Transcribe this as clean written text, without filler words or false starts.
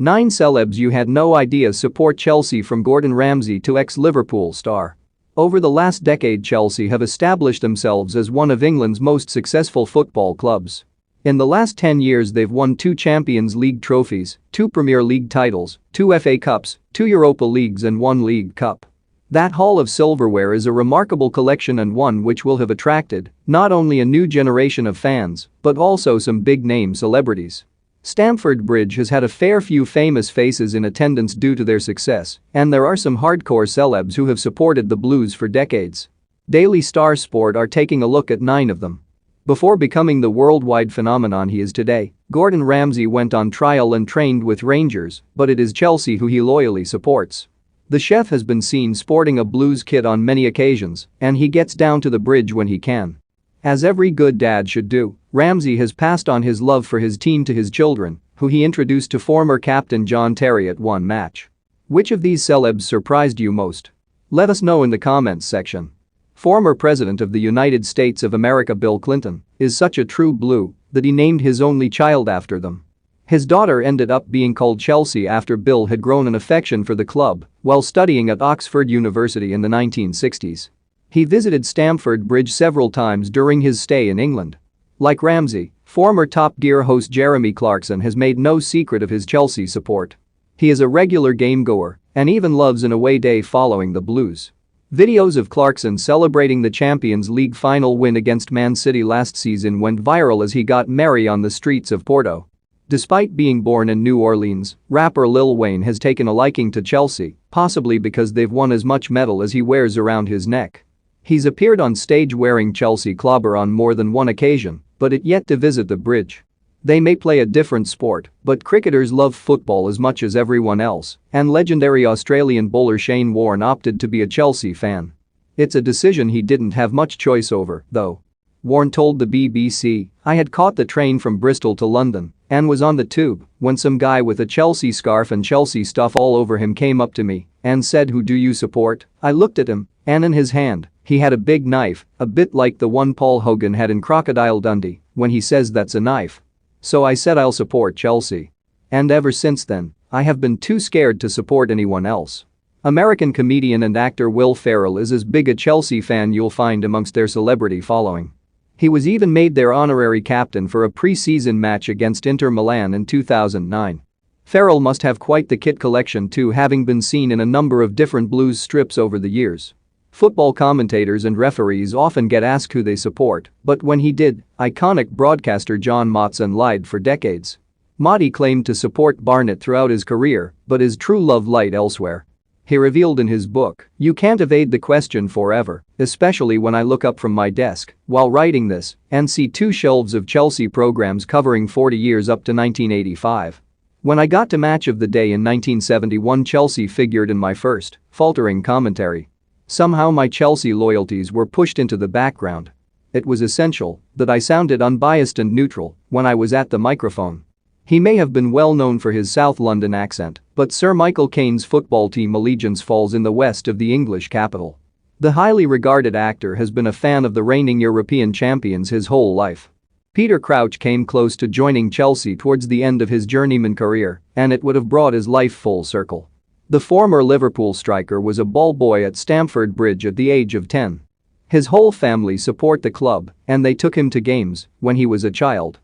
9 celebs you had no idea support Chelsea, from Gordon Ramsay to ex-Liverpool star. Over the last decade, Chelsea have established themselves as one of England's most successful football clubs. In the last 10 years they've won 2 Champions League trophies, 2 Premier League titles, 2 FA Cups, 2 Europa Leagues and 1 League Cup. That haul of silverware is a remarkable collection, and one which will have attracted not only a new generation of fans but also some big-name celebrities. Stamford Bridge has had a fair few famous faces in attendance due to their success, and there are some hardcore celebs who have supported the Blues for decades. Daily Star Sport are taking a look at 9 of them. Before becoming the worldwide phenomenon he is today, Gordon Ramsay went on trial and trained with Rangers, but it is Chelsea who he loyally supports. The chef has been seen sporting a Blues kit on many occasions, and he gets down to the Bridge when he can. As every good dad should do, Ramsay has passed on his love for his team to his children, who he introduced to former captain John Terry at one match. Which of these celebs surprised you most? Let us know in the comments section. Former President of the United States of America Bill Clinton is such a true blue that he named his only child after them. His daughter ended up being called Chelsea after Bill had grown an affection for the club while studying at Oxford University in the 1960s. He visited Stamford Bridge several times during his stay in England. Like Ramsay, former Top Gear host Jeremy Clarkson has made no secret of his Chelsea support. He is a regular game-goer and even loves an away day following the Blues. Videos of Clarkson celebrating the Champions League final win against Man City last season went viral as he got merry on the streets of Porto. Despite being born in New Orleans, rapper Lil Wayne has taken a liking to Chelsea, possibly because they've won as much metal as he wears around his neck. He's appeared on stage wearing Chelsea clobber on more than one occasion, but yet to visit the Bridge. They may play a different sport, but cricketers love football as much as everyone else, and legendary Australian bowler Shane Warne opted to be a Chelsea fan. It's a decision he didn't have much choice over, though. Warne told the BBC, "I had caught the train from Bristol to London and was on the tube when some guy with a Chelsea scarf and Chelsea stuff all over him came up to me and said, 'Who do you support?' I looked at him, and in his hand, he had a big knife, a bit like the one Paul Hogan had in Crocodile Dundee when he says that's a knife. So I said I'll support Chelsea. And ever since then, I have been too scared to support anyone else." American comedian and actor Will Ferrell is as big a Chelsea fan you'll find amongst their celebrity following. He was even made their honorary captain for a pre-season match against Inter Milan in 2009. Ferrell must have quite the kit collection too, having been seen in a number of different Blues strips over the years. Football commentators and referees often get asked who they support, but when he did, iconic broadcaster John Motson lied for decades. Motti claimed to support Barnet throughout his career, but his true love lied elsewhere. He revealed in his book, "You can't evade the question forever, especially when I look up from my desk while writing this and see 2 shelves of Chelsea programs covering 40 years up to 1985. When I got to Match of the Day in 1971, Chelsea figured in my first, faltering commentary. Somehow my Chelsea loyalties were pushed into the background. It was essential that I sounded unbiased and neutral when I was at the microphone." He may have been well known for his South London accent, but Sir Michael Caine's football team allegiance falls in the west of the English capital. The highly regarded actor has been a fan of the reigning European champions his whole life. Peter Crouch came close to joining Chelsea towards the end of his journeyman career, and it would have brought his life full circle. The former Liverpool striker was a ball boy at Stamford Bridge at the age of 10. His whole family support the club, and they took him to games when he was a child.